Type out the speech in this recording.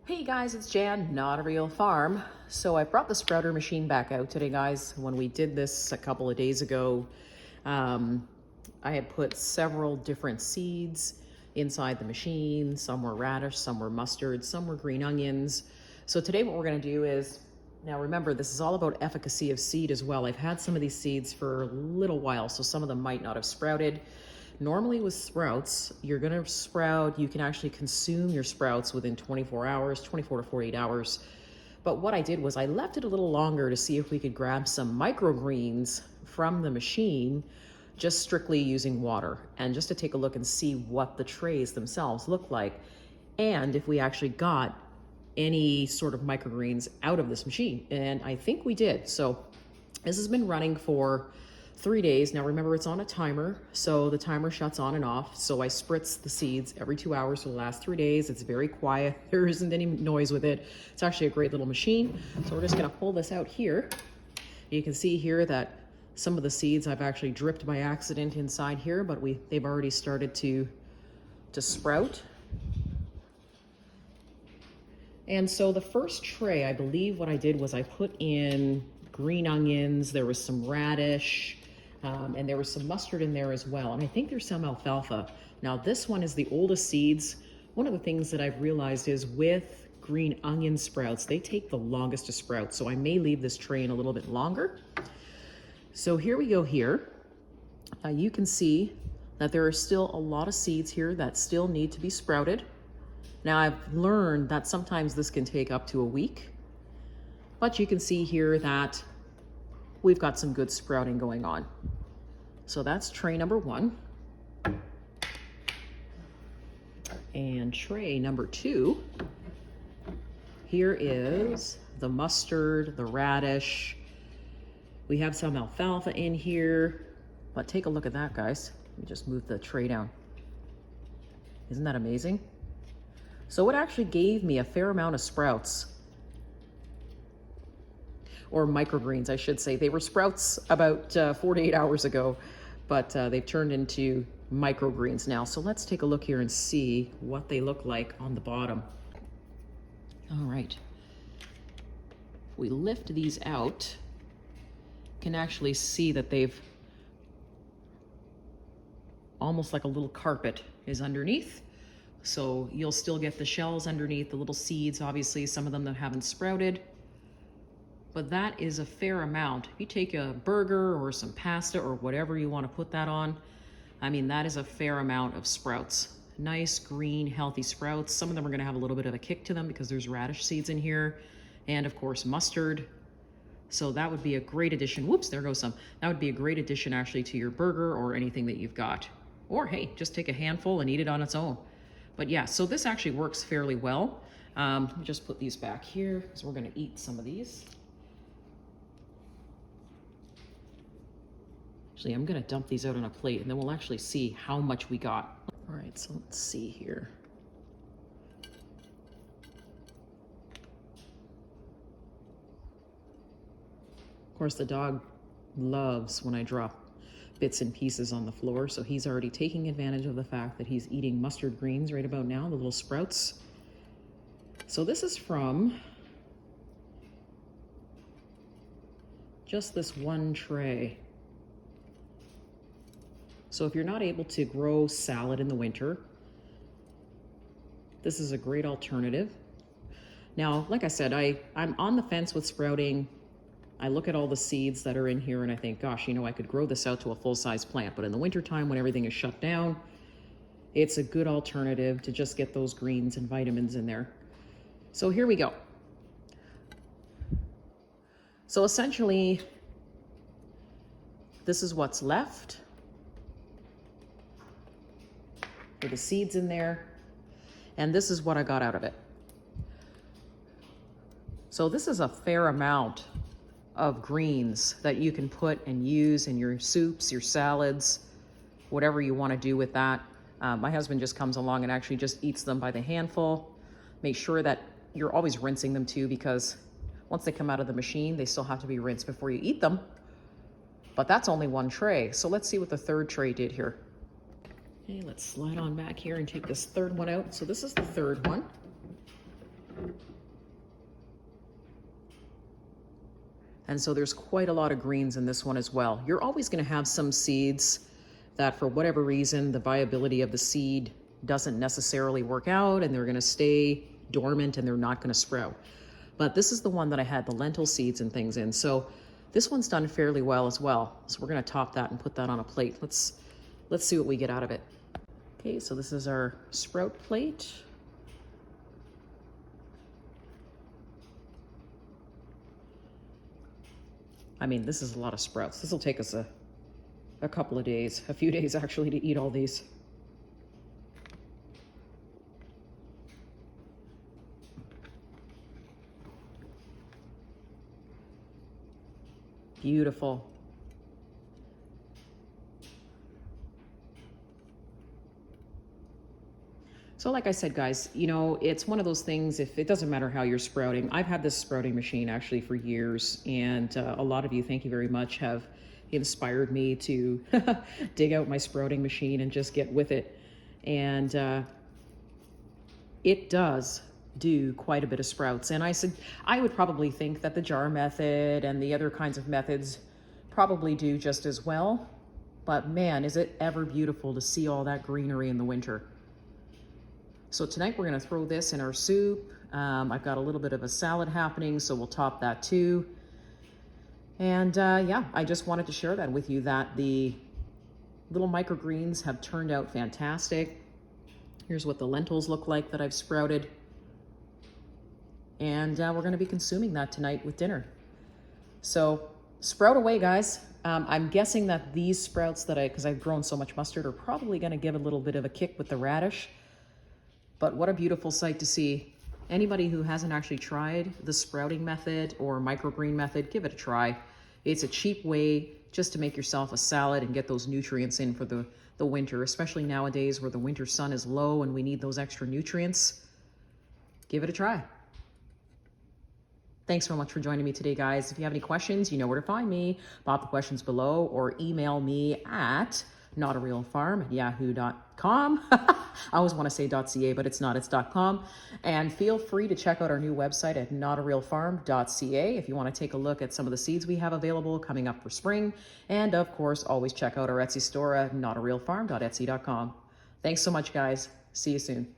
Hey guys, it's Jan, Not a Real Farm. So I brought the sprouter machine back out today, guys. When we did this a couple of days ago, I had put several different seeds inside the machine. Some were radish, some were mustard, some were green onions. So today what we're gonna do is, now remember, this is all about efficacy of seed as well. I've had some of these seeds for a little while, so some of them might not have sprouted. Normally with sprouts, you're gonna sprout, you can actually consume your sprouts within 24 hours, 24 to 48 hours. But what I did was I left it a little longer to see if we could grab some microgreens from the machine, just strictly using water, and just to take a look and see what the trays themselves look like, and if we actually got any sort of microgreens out of this machine. And I think we did. So this has been running for 3 days. Now remember, it's on a timer, so the timer shuts on and off. So I spritz the seeds every 2 hours for the last 3 days. It's very quiet. There isn't any noise with it. It's actually a great little machine. So we're just gonna pull this out here. You can see here that some of the seeds I've actually dripped by accident inside here, but they've already started to sprout. And so the first tray, I believe what I did was I put in green onions, there was some radish, and there was some mustard in there as well. And I think there's some alfalfa. Now this one is the oldest seeds. One of the things that I've realized is with green onion sprouts, they take the longest to sprout. So I may leave this tray in a little bit longer. So here we go here. You can see that there are still a lot of seeds here that still need to be sprouted. Now I've learned that sometimes this can take up to a week, but you can see here that we've got some good sprouting going on. So that's tray number 1. And tray number 2, here is the mustard, the radish. We have some alfalfa in here, but take a look at that, guys. Let me just move the tray down. Isn't that amazing? So it actually gave me a fair amount of sprouts, or microgreens, I should say. They were sprouts about 48 hours ago, but they've turned into microgreens now. So let's take a look here and see what they look like on the bottom. All right. If we lift these out, you can actually see that they've almost like a little carpet is underneath. So you'll still get the shells underneath, the little seeds, obviously, some of them that haven't sprouted. But that is a fair amount. If you take a burger or some pasta or whatever you want to put that on, I mean, that is a fair amount of sprouts. Nice, green, healthy sprouts. Some of them are going to have a little bit of a kick to them because there's radish seeds in here. And of course, mustard. So that would be a great addition. Whoops, there goes some. That would be a great addition actually to your burger or anything that you've got. Or hey, just take a handful and eat it on its own. But yeah, so this actually works fairly well. Let me just put these back here because we're going to eat some of these. Actually, I'm going to dump these out on a plate and then we'll actually see how much we got. All right, so let's see here. Of course, the dog loves when I drop bits and pieces on the floor, so he's already taking advantage of the fact that he's eating mustard greens right about now, the little sprouts. So this is from just this one tray. So if you're not able to grow salad in the winter, this is a great alternative. Now, like I said, I'm on the fence with sprouting. I look at all the seeds that are in here and I think, gosh, you know, I could grow this out to a full-size plant. But in the wintertime when everything is shut down, it's a good alternative to just get those greens and vitamins in there. So here we go. So essentially, this is what's left with the seeds in there. And this is what I got out of it. So this is a fair amount of greens that you can put and use in your soups, your salads, whatever you want to do with that. My husband just comes along and actually just eats them by the handful. Make sure that you're always rinsing them too, because once they come out of the machine, they still have to be rinsed before you eat them. But that's only one tray. So let's see what the third tray did here. Okay, let's slide on back here and take this third one out. So this is the third one. And so there's quite a lot of greens in this one as well. You're always going to have some seeds that for whatever reason, the viability of the seed doesn't necessarily work out and they're going to stay dormant and they're not going to sprout. But this is the one that I had the lentil seeds and things in. So this one's done fairly well as well. So we're going to top that and put that on a plate. Let's see what we get out of it. Okay, so this is our sprout plate. I mean, this is a lot of sprouts. This will take us a couple of days, a few days actually, to eat all these. Beautiful. So like I said, guys, you know, it's one of those things, if it doesn't matter how you're sprouting. I've had this sprouting machine actually for years, and a lot of you, thank you very much, have inspired me to dig out my sprouting machine and just get with it. And it does do quite a bit of sprouts. And I would probably think that the jar method and the other kinds of methods probably do just as well. But man, is it ever beautiful to see all that greenery in the winter. So tonight we're going to throw this in our soup. I've got a little bit of a salad happening, so we'll top that too. And yeah, I just wanted to share that with you, that the little microgreens have turned out fantastic. Here's what the lentils look like that I've sprouted. And we're going to be consuming that tonight with dinner. So sprout away, guys. I'm guessing that these sprouts that because I've grown so much mustard, are probably going to give a little bit of a kick with the radish. But what a beautiful sight to see. Anybody who hasn't actually tried the sprouting method or microgreen method, give it a try. It's a cheap way just to make yourself a salad and get those nutrients in for the winter, especially nowadays where the winter sun is low and we need those extra nutrients. Give it a try. Thanks so much for joining me today, guys. If you have any questions, you know where to find me. Pop the questions below or email me at notarealfarm@yahoo.com. I always want to say .ca, but it's not, it's .com. And feel free to check out our new website at Notarealfarm.ca if you want to take a look at some of the seeds we have available coming up for spring. And of course, always check out our Etsy store at Notarealfarm.etsy.com. Thanks so much, guys. See you soon.